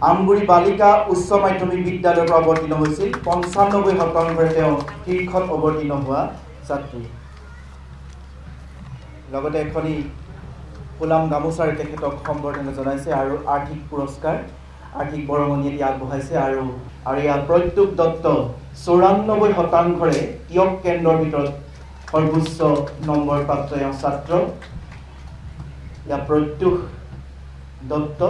আমগুৰি বালিকা উচ্চ মাধ্যমিক বিদ্যালয়ৰ পৰা অৱতীৰ্ণ হৈছিল ৯৫% তেওঁ শীৰ্ষত অৱতীৰ্ণ হোৱা ছাত্ৰী লগতে এখনি ফুলাম গামোচাৰে তেখেতক সম্বৰ্ধনা জনাইছে আৰু আৰ্থিক পুৰস্কাৰ আৰ্থিক বৰঙণি আগবঢ়াইছে আৰু ইয়াৰ প্ৰত্যুক দত্ত ৯৪%ৰে টিয়ক কেন্দ্ৰৰ ভিতৰত সৰ্বোচ্চ নম্বৰ প্ৰাপ্ত ছাত্ৰ ইয়াৰ প্ৰত্যুক দত্ত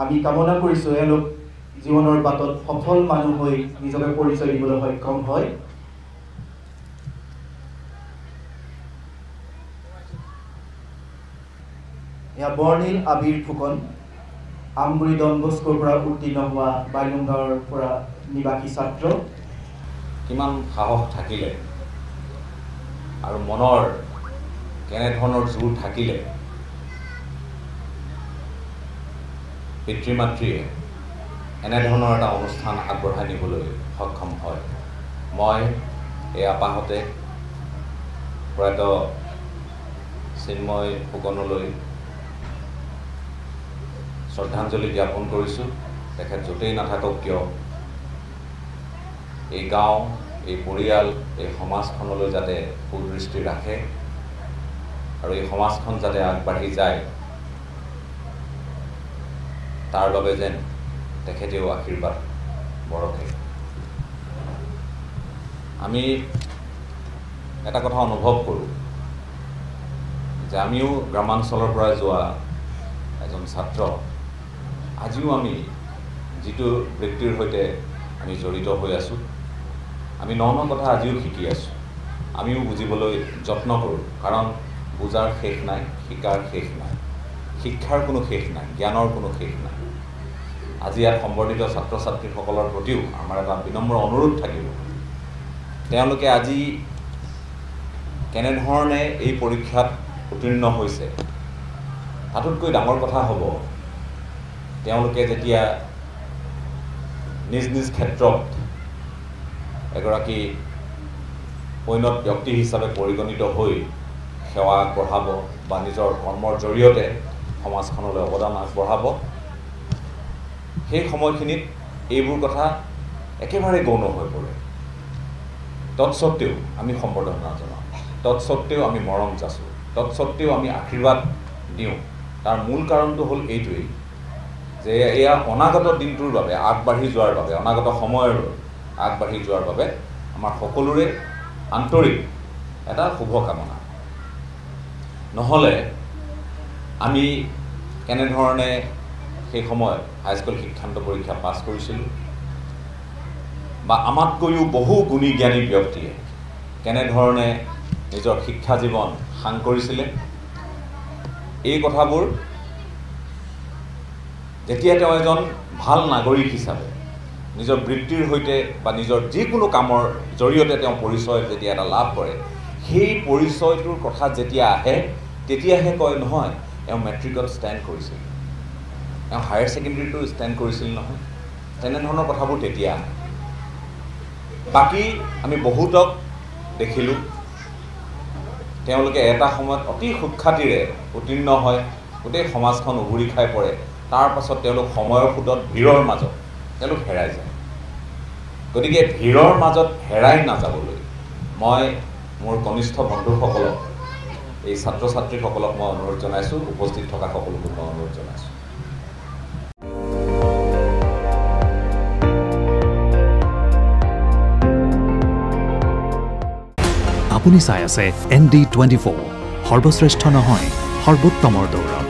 আমি কামনা কৰিছো এওঁলোক জীৱনৰ বাটত সফল মানুহ হৈ নিজকে পৰিচয় দিবলৈ সক্ষম হয় या बर्णिल आबिर फुकन আমগুৰি ডনবস্কৰ পৰা উত্তীৰ্ণ হোৱা বাইলুংগাঁৱৰ পৰা নিবাসী ছাত্ৰ কিমান সাহস থাকিলে আৰু মনৰ কেনে ধৰণৰ জোৰ থাকিলে পিতৃ মাতৃয়ে এনে ধৰণৰ এটা অনুষ্ঠান আগবঢ়াই নিবলৈ সক্ষম হয় মই এই আপাহতে প্ৰয়াত চিন্ময় ফুকনলৈ শ্ৰদ্ধাঞ্জলি জ্ঞাপন কৰিছোঁ তেখেত য'তেই নাথাকক কিয় এই গাঁও এই পৰিয়াল এই সমাজখনলৈ যাতে সুদৃষ্টি ৰাখে আৰু এই সমাজখন যাতে আগবাঢ়ি যায় তাৰ বাবে যেন তেখেতেও আশীৰ্বাদ বৰষে আমি এটা কথা অনুভৱ কৰোঁ যে আমিও গ্ৰামাঞ্চলৰ পৰা যোৱা এজন ছাত্ৰ আজিও আমি যিটো বৃত্তিৰ সৈতে আমি জড়িত হৈ আছোঁ আমি ন কথা আজিও শিকি আছোঁ আমিও বুজিবলৈ যত্ন কৰোঁ কাৰণ বুজাৰ শেষ নাই শিকাৰ শেষ নাই শিক্ষাৰ কোনো শেষ নাই জ্ঞানৰ কোনো শেষ নাই আজি ইয়াত সম্বৰ্ধিত ছাত্ৰ ছাত্ৰীসকলৰ প্ৰতিও আমাৰ এটা বিনম্ৰ অনুৰোধ থাকিব তেওঁলোকে আজি কেনেধৰণে এই পৰীক্ষাত উত্তীৰ্ণ হৈছে তাতোতকৈ ডাঙৰ কথা হ'ব তেওঁলোকে যেতিয়া নিজ নিজ ক্ষেত্ৰত এগৰাকী পৈণত ব্যক্তি হিচাপে পৰিগণিত হৈ সেৱা আগবঢ়াব বা নিজৰ কৰ্মৰ জৰিয়তে সমাজখনলৈ অৱদান আগবঢ়াব সেই সময়খিনিত এইবোৰ কথা একেবাৰে গৌণ হৈ পৰে তৎসত্ত্বেও আমি সম্বৰ্ধনা জনাওঁ তৎসত্ত্বেও আমি মৰম যাচোঁ তৎসত্ত্বেও আমি আশীৰ্বাদ দিওঁ তাৰ মূল কাৰণটো হ'ল এইটোৱেই যে এয়া অনাগত দিনটোৰ বাবে আগবাঢ়ি যোৱাৰ বাবে অনাগত সময়ৰ আগবাঢ়ি যোৱাৰ বাবে আমাৰ সকলোৰে আন্তৰিক এটা শুভকামনা নহ'লে আমি কেনেধৰণে সেই সময়ত হাইস্কুল শিক্ষান্ত পৰীক্ষা পাছ কৰিছিলোঁ বা আমাতকৈও বহু গুণী জ্ঞানী ব্যক্তিয়ে কেনেধৰণে নিজৰ শিক্ষা জীৱন সাং কৰিছিলে এই কথাবোৰ যেতিয়া তেওঁ এজন ভাল নাগৰিক হিচাপে নিজৰ বৃত্তিৰ সৈতে বা নিজৰ যিকোনো কামৰ জৰিয়তে তেওঁ পৰিচয় যেতিয়া এটা লাভ কৰে সেই পৰিচয়টোৰ কথা যেতিয়া আহে তেতিয়াহে কয় নহয় এওঁ মেট্ৰিকত ষ্টেণ্ড কৰিছিল এওঁ হায়াৰ ছেকেণ্ডেৰীটো ষ্টেণ্ড কৰিছিল নহয় তেনেধৰণৰ কথাবোৰ তেতিয়া আহে বাকী আমি বহুতক দেখিলোঁ তেওঁলোকে এটা সময়ত অতি সুখ্যাতিৰে উত্তীৰ্ণ হয় গোটেই সমাজখন উবুৰি খাই পৰে তাৰ পাছত তেওঁলোক সময়ৰ সোঁতত ভিৰৰ মাজত তেওঁলোক হেৰাই যায় গতিকে ভিৰৰ মাজত হেৰাই নাযাবলৈ মই মোৰ কনিষ্ঠ বন্ধুসকলক এই ছাত্ৰ ছাত্ৰীসকলক মই অনুৰোধ জনাইছোঁ উপস্থিত থকা সকলোকে মই অনুৰোধ জনাইছোঁ আপুনি চাই আছে ND24 সৰ্বশ্ৰেষ্ঠ নহয় সৰ্বোত্তমৰ দৌৰ